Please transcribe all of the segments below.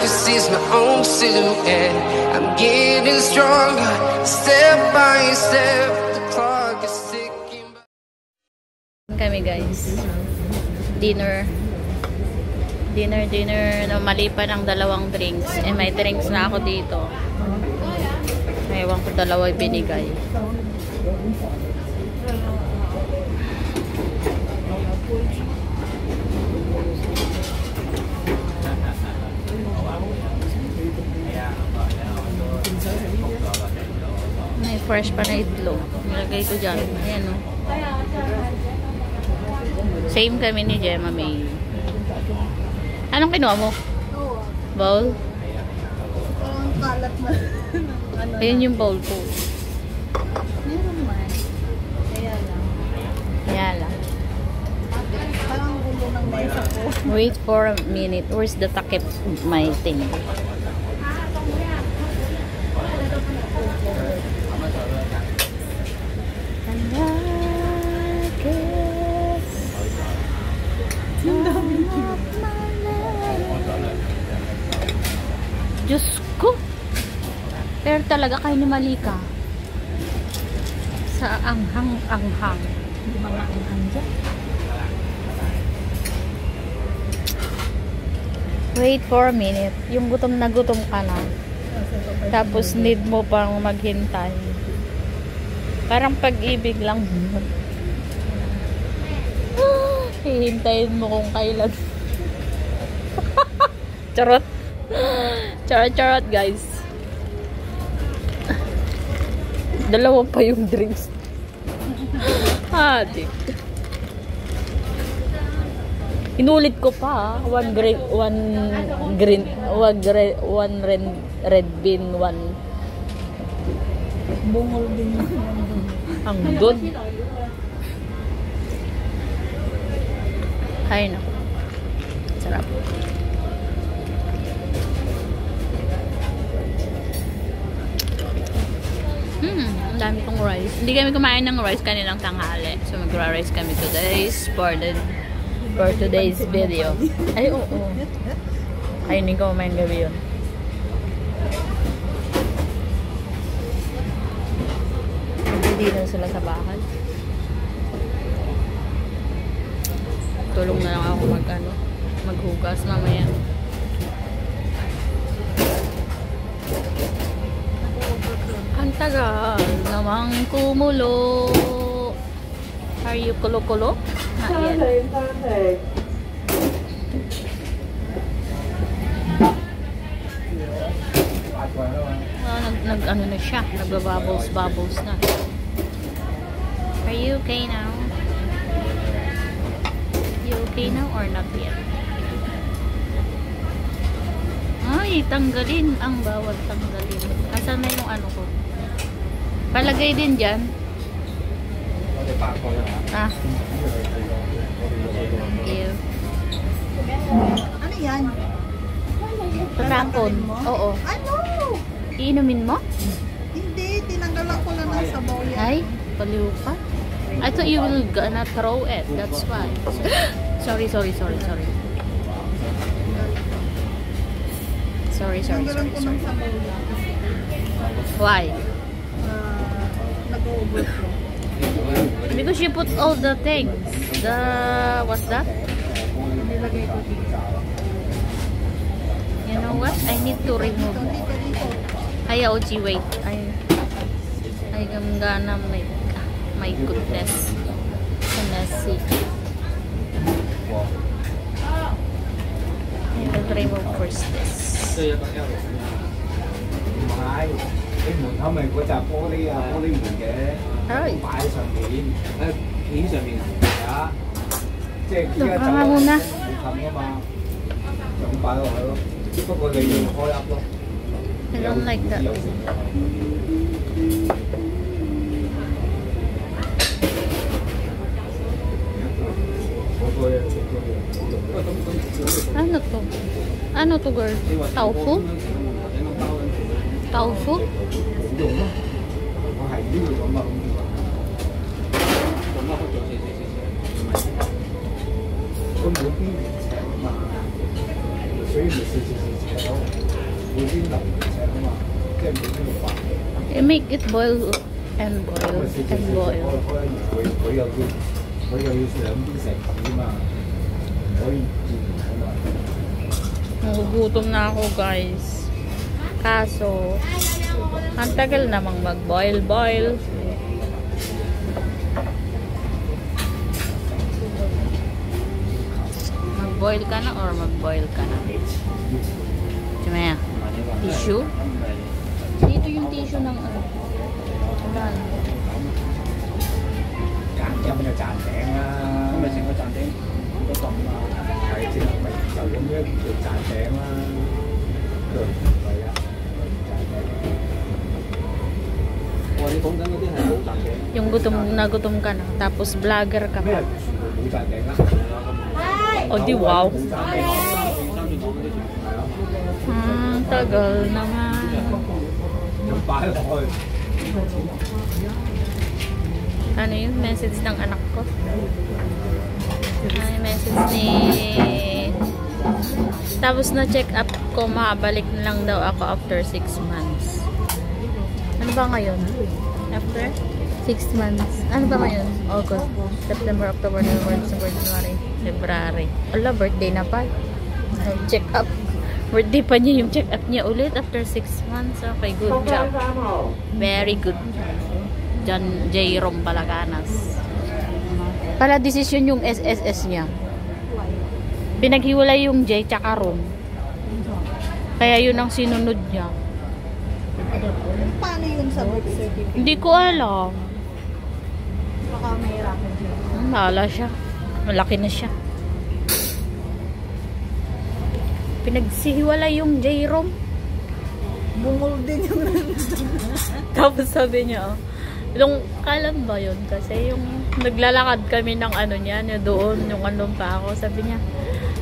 can see my own silhouette. I'm getting stronger, step by step. The clock is ticking. Kami guys, dinner na maliban ng 2 drinks. May drinks na ako dito. Ewan ko, 2 binigay. May fresh pa na itlog. Nilagay ko dyan. Ayan o. Same kami ni Gemma May. Anong kinuha mo? Bowl? Ang kalat na. Ayun yung bowl ko. Meron man. Kaya lang. Kaya lang. Parang ulo ng mesa ko. Wait for a minute. Where's the takip? My thing. Diyos ko. Pero talaga kayo ni Malika. Sa anghang-anghang. Hindi mga anghang dyan. Wait for a minute. Yung gutom na gutom ka na. Tapos need mo pang maghintay. Parang pag-ibig lang. Hihintayin mo kung kailan. Charot. Charot guys. 2 pa yung drinks. Adik. Inulit ko pa. 1 red bean, 1 Bungol din. ang dun. Ay na. Sarap. Ang dami kong rice. Hindi kami kumain ng rice kanilang tanghali. So magra-rice kami for today's video. Ay, oo. Ay, hindi ko kumain gabi yun. Hindi na sila sa bahay. Tulong na lang ako maghugas mamaya. Ang tagal namang kumulo. Are you kulo-kulo? Not yet. Ano na siya? Nagbabubbles na. Are you okay now? You okay now or not yet? Ay, tanggalin. Ang bawat tanggalin. Asan na yung ano ko? Palagay din dyan. Ah. Ew. Ano yan? Tatapon. Oo. Ano? Iinumin mo? Hindi. Tinanggalan ko lang ng sabaw yan. Ay, paliw ka. I thought you will gonna throw it. That's why. Sorry. Tinanggalan ko ng sabaw yan. Why? Nag-overflow. Because you put all the things. What's that? Nilagay ko dito. You know what? I need to remove. Ay, Oji, wait. Ay, gamgana, my goodness. So messy. I will remove first this. cái門口咪嗰扎玻璃啊，玻璃門嘅，擺喺上面，片上面啊，即係依家走落去冚啊嘛，就咁擺落去咯。不過你要開噏咯。I don't like that. Ano to? Ano to, girl? Tofu? Tofu? 會先流嚟食啊嘛，即係每天600。You make it boil and boil and boil. 佢又要兩邊食啊嘛，唔可以轉啊嘛。Nagugutom na ako guys. Kaso, ang tagal namang mag-boil-boil. Mag-boil ka na or mag-boil ka na? Sumaya, tissue? Dito yung tissue ng ano. Wala na. 有冇就賺頂啦？咁咪成個賺頂都咁啦，係即係咪就咁樣叫賺頂啦？係啊，賺頂。哇！你講緊嗰啲係冇賺頂。Yung gutom ka na, tapos vlogger ka pa. 冇賺頂啦。O di wow. Tagal naman. 仲擺落去。 Ano yung message ng anak ko? Ano yung message ni... Tapos na check up ko, makabalik na lang daw ako after 6 months. Ano ba ngayon? After 6 months. Ano ba ngayon? August, September, October, November, December, January, February. Ala, birthday na pa. Check up. Birthday pa niya yung check up niya ulit after 6 months. Okay, good job. Very good. John J. Rom Palaganas. Pala desisyon yung SSS niya. Pinaghiwalay yung J tsaka Rom. Kaya yun ang sinunod niya. Paano yun sa birth certificate? Hindi ko alam. Baka mahirapan siya. Mahala siya. Malaki na siya. Pinagsihiwalay yung J. Rom. Bungol din yung Tapos sabi niya, yung kalan ba yun? Kasi yung naglalakad kami ng ano niya, doon, yung anong pa ako. Sabi niya,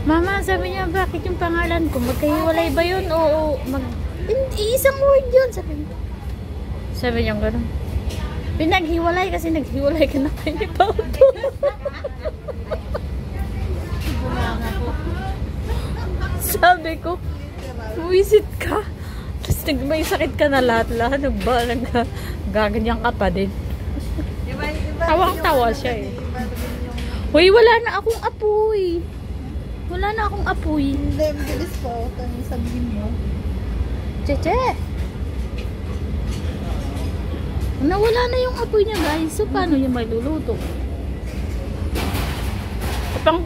Mama, sabi niya, bakit yung pangalan ko? Magkahiwalay ba yun? Oo, isang word yun. Sabi niya gano'n. Pinaghiwalay kasi naghiwalay ka na kayo ni Pauto. Sabi ko, visit ka. Tapos may sakit ka na lahat-lahat. Gaganyan ka pa din. Tawang-tawa siya eh. Hoy, wala na akong apoy. Wala na akong apoy. Hindi, bilis po. Ito yung sabihin mo. Cheche! Nawala na yung apoy niya guys. So, paano niya may luluto? Kapang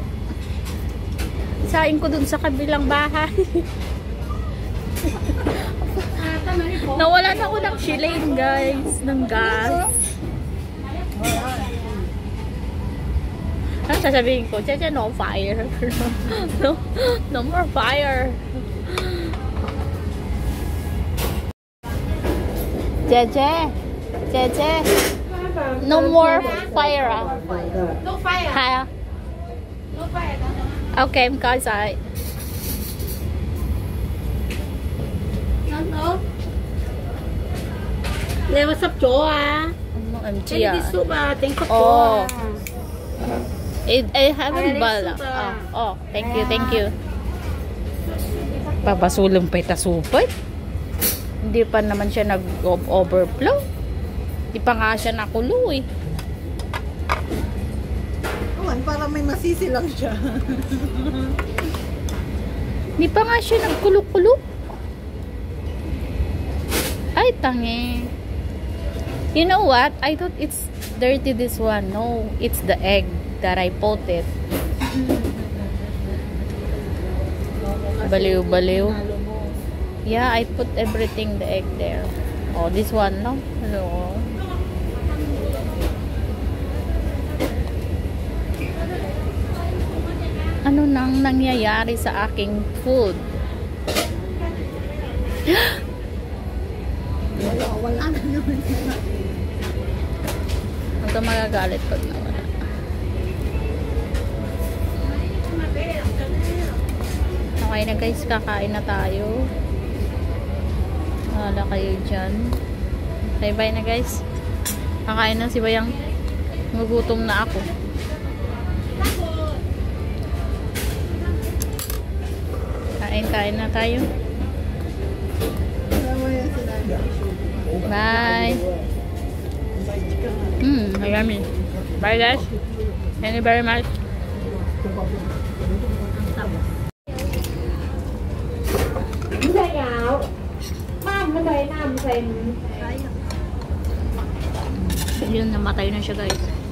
saing ko dun sa kabilang bahay. Nawalan ako ng shilane guys, ng gas. Ano sasabihin ko? Cheche, no fire. No more fire. Cheche, no more fire. No fire. Ha? No fire. Okay, I'm outside. No. Để mà sắp chỗ à? Em Đây chia. đi soup à? Tính sắp chỗ Oh. à? I haven't bala. Oh, thank you. Papasulong pa itasupay. Hindi pa naman siya nag-overflow. Hindi pa nga siya nakulo eh. Oh, para may masisi lang siya. Hindi pa nga siya nagkulo-kulo. Ay, tangi. You know what? I thought it's dirty this one. No, it's the egg that I put it. Baliw. Yeah, I put everything the egg there. Oh, this one, no? Hello. Ano nang nangyayari sa aking food? Wala na naman. Huwag ka magagalit pag nawala. Okay na guys, kakain na tayo. Wala kayo dyan. Bye bye na guys. Kakain na si Bayang. Magutom na ako. Kain na tayo. Bye. Yummy. Bye guys. Thank you very much. Yun, namatay na siya guys.